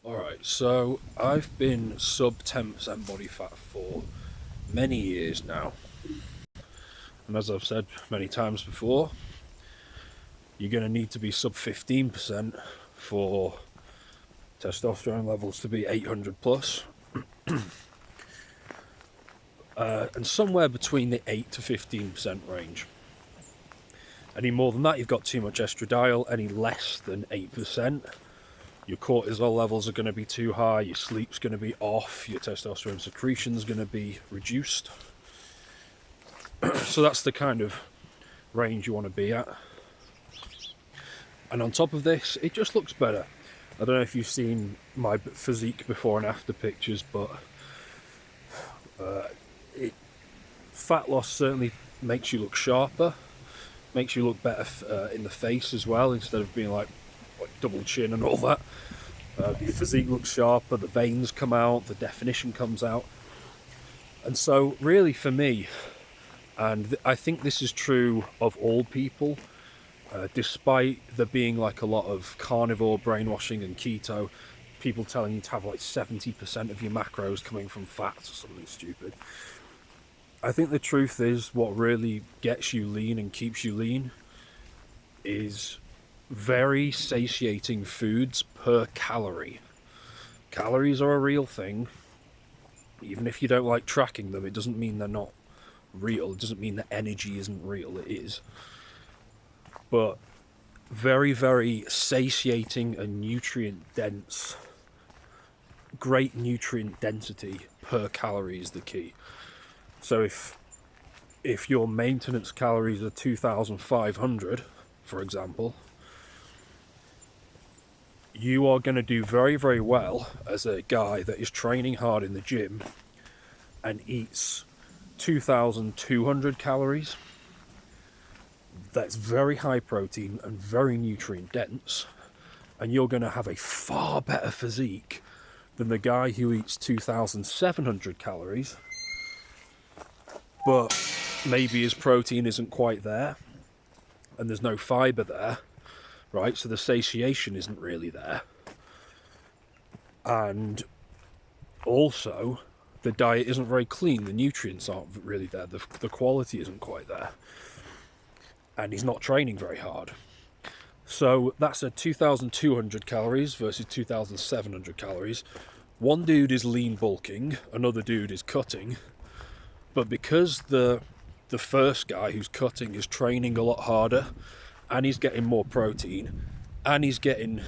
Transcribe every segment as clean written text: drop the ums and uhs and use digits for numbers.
Alright, so I've been sub 10% body fat for many years now. And as I've said many times before, you're going to need to be sub 15% for testosterone levels to be 800 plus. And somewhere between the 8 to 15% range. Any more than that, you've got too much estradiol. Any less than 8%, your cortisol levels are going to be too high, your sleep's going to be off, your testosterone secretion's going to be reduced. So that's the kind of range you want to be at. And on top of this, it just looks better. I don't know if you've seen my physique before and after pictures, but fat loss certainly makes you look sharper, makes you look better in the face as well, instead of being like double chin and all that. Your physique looks sharper, the veins come out, the definition comes out. And so really for me, and I think this is true of all people, despite there being like a lot of carnivore brainwashing and keto, people telling you to have like 70% of your macros coming from fats or something stupid. I think the truth is, what really gets you lean and keeps you lean is very satiating foods per calorie. Calories are a real thing. Even if you don't like tracking them, it doesn't mean they're not real. It doesn't mean that energy isn't real. It is. But very, very satiating and nutrient dense, great nutrient density per calorie is the key. So if your maintenance calories are 2,500, for example, you are going to do very, very well as a guy that is training hard in the gym and eats 2,200 calories. That's very high protein and very nutrient dense, and you're going to have a far better physique than the guy who eats 2,700 calories, but maybe his protein isn't quite there and there's no fiber there, right? So the satiation isn't really there, and also the diet isn't very clean, the nutrients aren't really there, the quality isn't quite there, and he's not training very hard. So that's a 2,200 calories versus 2,700 calories. One dude is lean bulking, another dude is cutting, but because the first guy who's cutting is training a lot harder, and he's getting more protein, and he's getting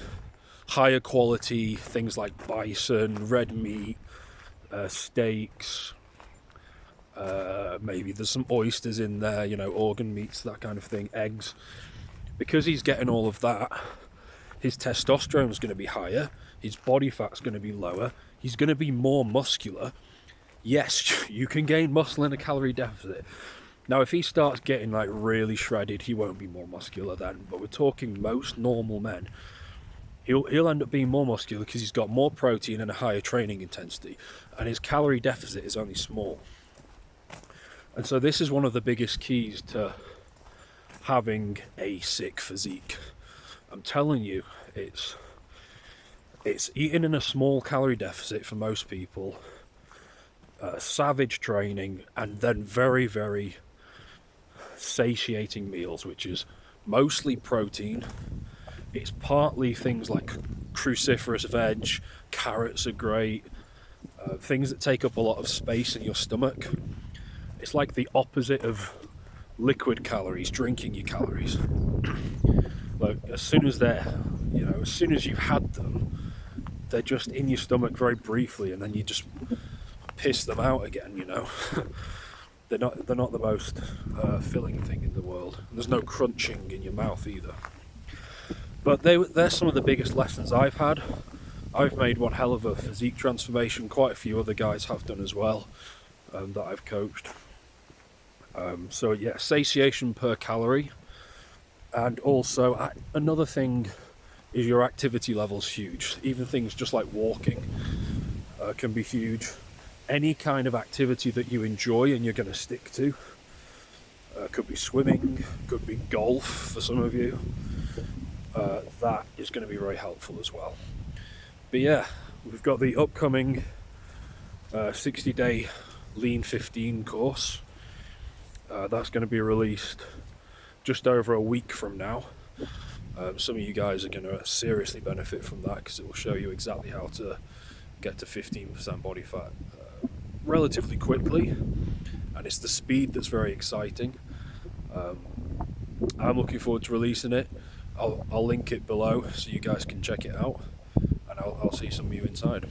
higher quality things like bison, red meat, steaks, maybe there's some oysters in there, you know, organ meats, that kind of thing, eggs. Because he's getting all of that, his testosterone is going to be higher, his body fat's going to be lower, he's going to be more muscular. Yes, you can gain muscle in a calorie deficit. Now, if he starts getting like really shredded, he won't be more muscular then, but we're talking most normal men. He'll end up being more muscular because he's got more protein and a higher training intensity, and his calorie deficit is only small. And so this is one of the biggest keys to having a sick physique. I'm telling you, it's eating in a small calorie deficit for most people, savage training, and then very, very satiating meals, which is mostly protein. It's partly things like cruciferous veg, carrots are great, things that take up a lot of space in your stomach. It's like the opposite of liquid calories, drinking your calories. Like, as soon as as soon as you've had them, they're just in your stomach very briefly, and then you just piss them out again, you know. They're not the most filling thing in the world. And there's no crunching in your mouth either. But they're some of the biggest lessons I've had. I've made one hell of a physique transformation. Quite a few other guys have done as well, that I've coached. So yeah, satiation per calorie. And also another thing is your activity level's huge. Even things just like walking can be huge. Any kind of activity that you enjoy and you're going to stick to. Could be swimming, could be golf for some of you. That is going to be very helpful as well. But yeah, we've got the upcoming 60-day Lean 15 course. That's going to be released just over a week from now. Some of you guys are going to seriously benefit from that, because it will show you exactly how to get to 15% body fat relatively quickly, and it's the speed that's very exciting. I'm looking forward to releasing it. I'll link it below so you guys can check it out, and I'll see some of you inside.